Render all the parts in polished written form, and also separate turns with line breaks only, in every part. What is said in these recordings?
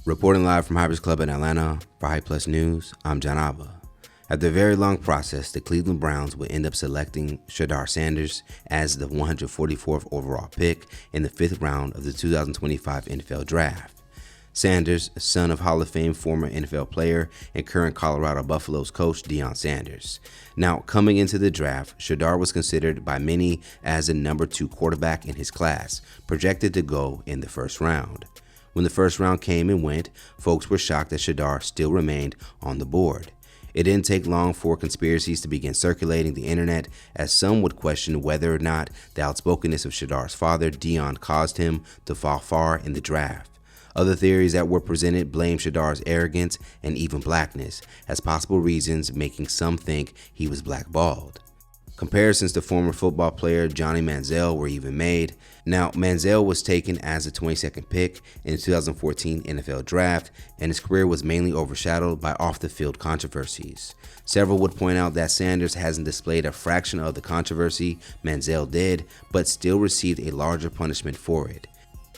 Reporting live from Hybrids Club in Atlanta for Hype Plus News, I'm John Abba. After a very long process, the Cleveland Browns would end up selecting Shedeur Sanders as the 144th overall pick in the 5th round of the 2025 NFL Draft. Sanders, son of Hall of Fame former NFL player and current Colorado Buffaloes coach Deion Sanders. Now, coming into the draft, Shedeur was considered by many as the number 2 quarterback in his class, projected to go in the 1st round. When the 1st round came and went, folks were shocked that Shedeur still remained on the board. It didn't take long for conspiracies to begin circulating the internet, as some would question whether or not the outspokenness of Shedeur's father, Deion, caused him to fall far in the draft. Other theories that were presented blamed Shedeur's arrogance and even blackness as possible reasons, making some think he was blackballed. Comparisons to former football player Johnny Manziel were even made. Now, Manziel was taken as the 22nd pick in the 2014 NFL Draft, and his career was mainly overshadowed by off-the-field controversies. Several would point out that Sanders hasn't displayed a fraction of the controversy Manziel did, but still received a larger punishment for it.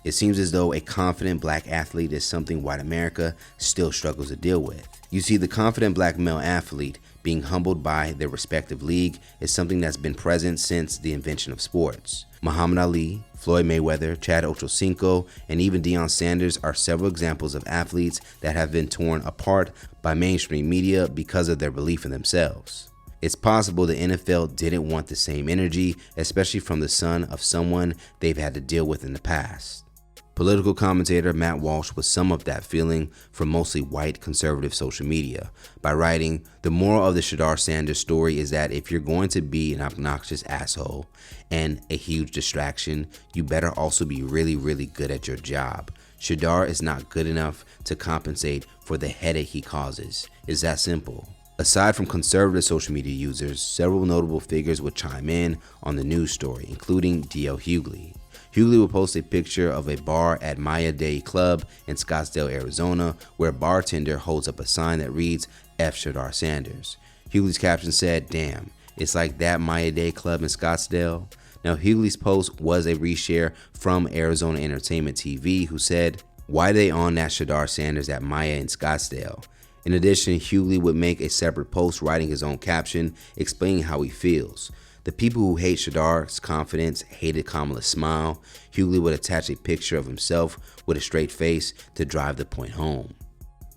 It seems as though a confident black athlete is something white America still struggles to deal with. You see, the confident black male athlete being humbled by their respective league is something that's been present since the invention of sports. Muhammad Ali, Floyd Mayweather, Chad Ochocinco, and even Deion Sanders are several examples of athletes that have been torn apart by mainstream media because of their belief in themselves. It's possible the NFL didn't want the same energy, especially from the son of someone they've had to deal with in the past. Political commentator Matt Walsh would sum up that feeling from mostly white conservative social media by writing, "The moral of the Shedeur Sanders story is that if you're going to be an obnoxious asshole and a huge distraction, you better also be really, really good at your job. Shedeur is not good enough to compensate for the headache he causes. It's that simple." Aside from conservative social media users, several notable figures would chime in on the news story, including D.L. Hughley. Hughley will post a picture of a bar at Maya Day Club in Scottsdale, Arizona, where a bartender holds up a sign that reads, "F Shedeur Sanders." Hughley's caption said, "Damn, it's like that Maya Day Club in Scottsdale." Now, Hughley's post was a reshare from Arizona Entertainment TV, who said, "Why they on that Shedeur Sanders at Maya in Scottsdale?" In addition, Hughley would make a separate post writing his own caption, explaining how he feels. The people who hate Shedeur's confidence hated Kamala's smile. Hughley would attach a picture of himself with a straight face to drive the point home.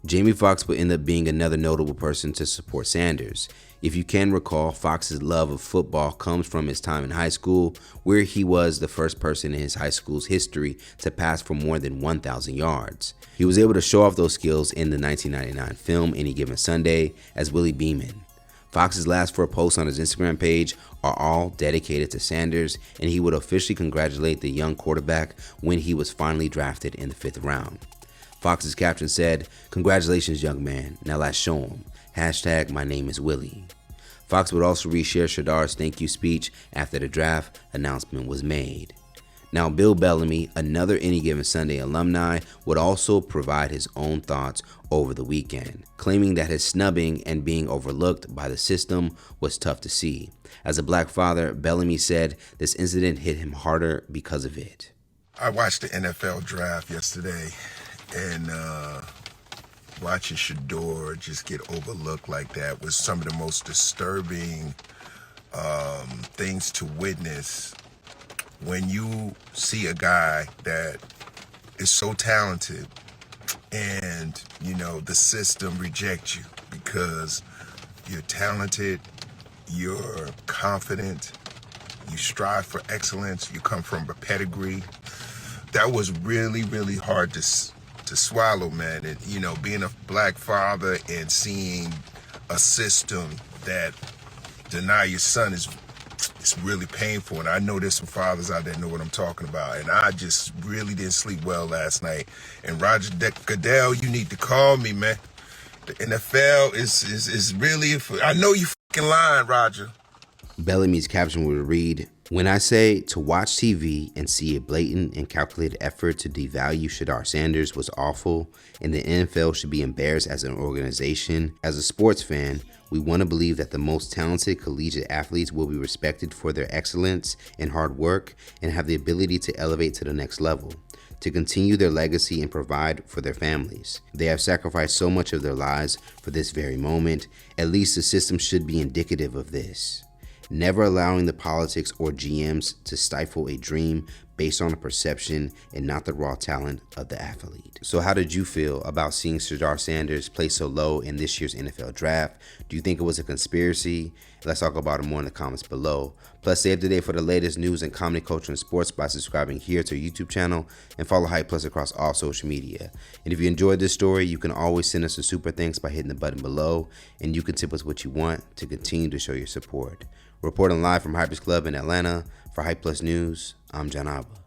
Jamie Foxx would end up being another notable person to support Sanders. If you can recall, Foxx's love of football comes from his time in high school, where he was the first person in his high school's history to pass for more than 1,000 yards. He was able to show off those skills in the 1999 film Any Given Sunday as Willie Beeman. Foxx's last 4 posts on his Instagram page are all dedicated to Sanders, and he would officially congratulate the young quarterback when he was finally drafted in the 5th round. Foxx's caption said, "Congratulations, young man. Now let's show him. Hashtag my name is Willie." Foxx would also reshare Shedeur's thank you speech after the draft announcement was made. Now, Bill Bellamy, another Any Given Sunday alumni, would also provide his own thoughts over the weekend, claiming that his snubbing and being overlooked by the system was tough to see. As a black father, Bellamy said this incident hit him harder because of it.
I watched the NFL draft yesterday, and watching Shedeur just get overlooked like that was some of the most disturbing things to witness. When you see a guy that is so talented and, the system rejects you because you're talented, you're confident, you strive for excellence, you come from a pedigree, that was really, really hard to swallow, man. And, being a black father and seeing a system that deny your son it's really painful. And I know there's some fathers out there know what I'm talking about. And I just really didn't sleep well last night. And Roger Goodell, you need to call me, man. The NFL is really, I know you fucking lying, Roger.
Bellamy's caption would read, "When I say to watch TV and see a blatant and calculated effort to devalue Shedeur Sanders was awful, and the NFL should be embarrassed as an organization, as a sports fan, we want to believe that the most talented collegiate athletes will be respected for their excellence and hard work and have the ability to elevate to the next level. to continue their legacy and provide for their families. They have sacrificed so much of their lives for this very moment. At least the system should be indicative of this. Never allowing the politics or GMs to stifle a dream based on a perception and not the raw talent of the athlete. So how did you feel about seeing Shedeur Sanders play so low in this year's NFL draft? Do you think it was a conspiracy? Let's talk about it more in the comments below. Plus, stay up to date for the latest news in comedy, culture, and sports by subscribing here to our YouTube channel and follow Hype Plus across all social media. And if you enjoyed this story, you can always send us a super thanks by hitting the button below, and you can tip us what you want to continue to show your support. Reporting live from Hype's Club in Atlanta for Hype Plus News, I'm John Abba.